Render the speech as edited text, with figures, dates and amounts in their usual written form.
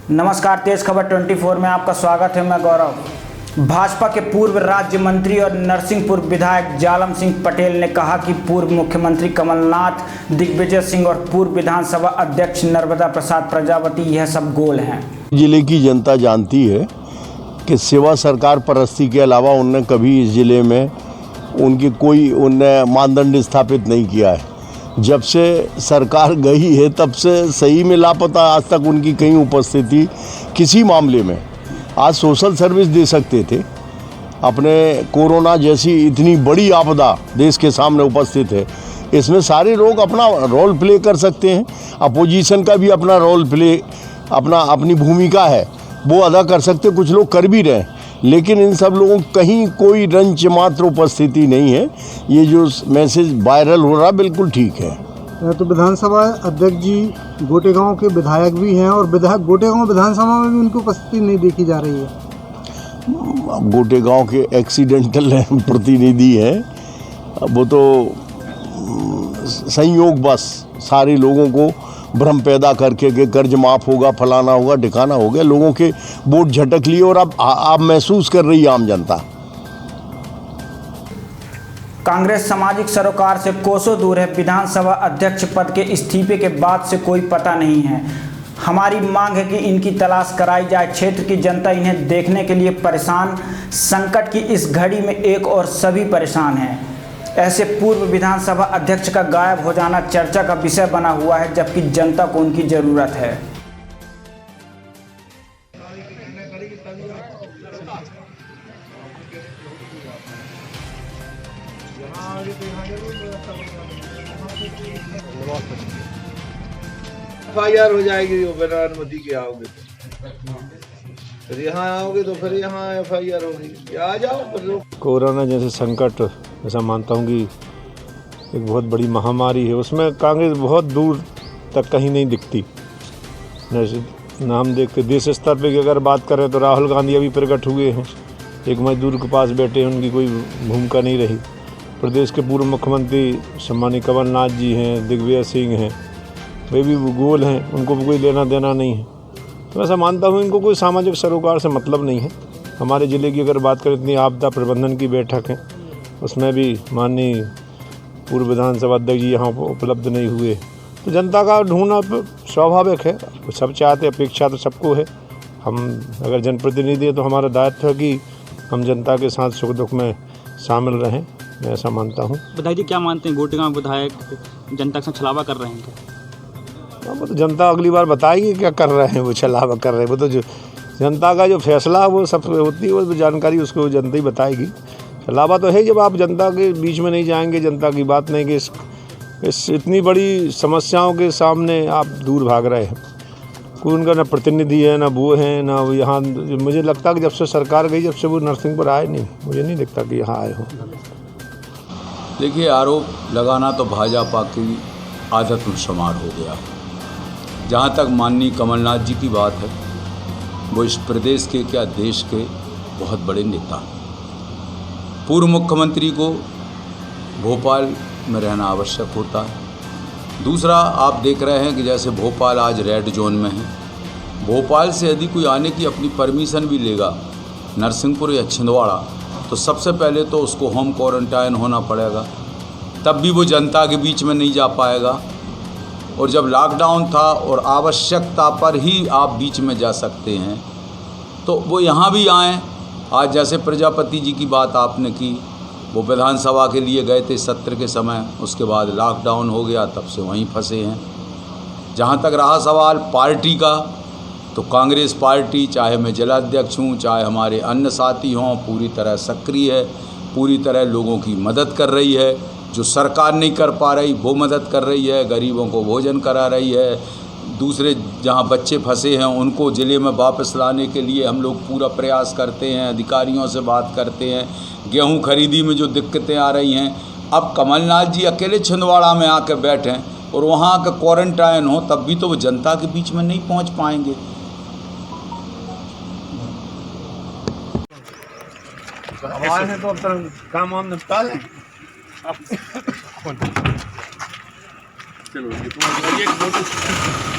नमस्कार, तेज खबर 24 में आपका स्वागत है। मैं गौरव। भाजपा के पूर्व राज्य मंत्री और नरसिंहपुर विधायक जालम सिंह पटेल ने कहा कि पूर्व मुख्यमंत्री कमलनाथ, दिग्विजय सिंह और पूर्व विधानसभा अध्यक्ष नर्मदा प्रसाद प्रजापति यह सब गोल हैं। जिले की जनता जानती है कि सेवा सरकार परस्ती के अलावा उनने कभी इस जिले में उनने मानदंड स्थापित नहीं किया है। जब से सरकार गई है तब से सही में लापता, आज तक उनकी कहीं उपस्थिति किसी मामले में। आज सोशल सर्विस दे सकते थे, अपने कोरोना जैसी इतनी बड़ी आपदा देश के सामने उपस्थित है, इसमें सारे लोग अपना रोल प्ले कर सकते हैं। अपोजिशन का भी अपना रोल प्ले, अपनी भूमिका है वो अदा कर सकते, कुछ लोग कर भी रहे हैं, लेकिन इन सब लोगों कहीं कोई रंच मात्र उपस्थिति नहीं है। ये जो मैसेज वायरल हो रहा बिल्कुल ठीक है। तो विधानसभा अध्यक्ष जी गोटेगांव के विधायक भी हैं और गोटेगांव विधानसभा में भी उनकी उपस्थिति नहीं देखी जा रही है। गोटेगांव के एक्सीडेंटल प्रतिनिधि हैं, वो तो संयोग बस सारे लोगों को भ्रम पैदा करके कि कर्ज माफ़ होगा, फलाना होगा, ठिकाना हो गया, लोगों के वोट झटक लिए और अब आप महसूस कर रही है आम जनता। कांग्रेस सामाजिक सरोकार से कोसों दूर है। विधानसभा अध्यक्ष पद के इस्तीफे के बाद से कोई पता नहीं है। हमारी मांग है कि इनकी तलाश कराई जाए। क्षेत्र की जनता इन्हें देखने के लिए परेशान। संकट की इस घड़ी में एक और सभी परेशान हैं। ऐसे पूर्व विधानसभा अध्यक्ष का गायब हो जाना चर्चा का विषय बना हुआ है, जबकि जनता को उनकी जरूरत है। FIR हो जाएगी बिना अनुमति के आओगे, फिर यहाँ आओगे तो फिर यहाँ FIR होगी। आ जाओ। कोरोना जैसे संकट, ऐसा मानता हूँ कि एक बहुत बड़ी महामारी है, उसमें कांग्रेस बहुत दूर तक कहीं नहीं दिखती। ना हम देखते देश स्तर पे की अगर बात करें तो राहुल गांधी अभी प्रकट हुए हैं, एक मजदूर के पास बैठे हैं, उनकी कोई भूमिका नहीं रही। प्रदेश के पूर्व मुख्यमंत्री सम्मानीय कमलनाथ जी हैं, दिग्विजय सिंह हैं, वे भी गोल हैं, उनको भी कोई लेना देना नहीं है। तो ऐसा मानता हूँ इनको कोई सामाजिक सरोकार से मतलब नहीं है। हमारे ज़िले की अगर बात करें, इतनी आपदा प्रबंधन की बैठक है, उसमें भी माननीय पूर्व विधानसभा अध्यक्ष जी यहाँ उपलब्ध नहीं हुए। तो जनता का ढूंढना स्वाभाविक है, सब चाहते, अपेक्षा तो सबको है। हम अगर जनप्रतिनिधि हैं तो हमारा दायित्व है कि हम जनता के साथ सुख दुख में शामिल रहें, मैं ऐसा मानता हूँ। विधायक जी क्या मानते हैं, गोटेगांव विधायक जनता के साथ छलावा कर रहे हैं क्या? वो तो जनता अगली बार बताएगी क्या कर रहे हैं, वो छलावा कर रहे हैं। वो तो जो जनता का जो फैसला वो सब होती है, वो जानकारी उसको जनता ही बताएगी। छलावा तो है जब आप जनता के बीच में नहीं जाएंगे, जनता की बात नहीं कि इस इतनी बड़ी समस्याओं के सामने आप दूर भाग रहे हैं। कोई उनका ना प्रतिनिधि है, ना वो है, ना वो यहाँ। मुझे लगता है कि जब से सरकार गई, जब से वो नरसिंहपुर आए नहीं, मुझे नहीं लगता कि यहाँ आए हो। देखिए, आरोप लगाना तो भाजपा की आदत में शुमार हो गया। जहाँ तक माननीय कमलनाथ जी की बात है, वो इस प्रदेश के क्या देश के बहुत बड़े नेता हैं। पूर्व मुख्यमंत्री को भोपाल में रहना आवश्यक होता है। दूसरा, आप देख रहे हैं कि जैसे भोपाल आज रेड जोन में है, भोपाल से यदि कोई आने की अपनी परमिशन भी लेगा नरसिंहपुर या छिंदवाड़ा, तो सबसे पहले तो उसको होम क्वारंटाइन होना पड़ेगा, तब भी वो जनता के बीच में नहीं जा पाएगा। और जब लॉकडाउन था और आवश्यकता पर ही आप बीच में जा सकते हैं, तो वो यहाँ भी आएँ। आज जैसे प्रजापति जी की बात आपने की, वो विधानसभा के लिए गए थे सत्र के समय, उसके बाद लॉकडाउन हो गया, तब से वहीं फंसे हैं। जहाँ तक रहा सवाल पार्टी का, तो कांग्रेस पार्टी, चाहे मैं जिलाध्यक्ष हूँ, चाहे हमारे अन्य साथी हों, पूरी तरह सक्रिय है, पूरी तरह लोगों की मदद कर रही है। जो सरकार नहीं कर पा रही वो मदद कर रही है, गरीबों को भोजन करा रही है। दूसरे जहाँ बच्चे फंसे हैं उनको ज़िले में वापस लाने के लिए हम लोग पूरा प्रयास करते हैं, अधिकारियों से बात करते हैं। गेहूं खरीदी में जो दिक्कतें आ रही हैं, अब कमलनाथ जी अकेले छिंदवाड़ा में आकर बैठें और वहाँ का क्वारंटाइन हो, तब भी तो वो जनता के बीच में नहीं पहुँच पाएंगे। तो अब काम वाम निपटा लें। चलो ये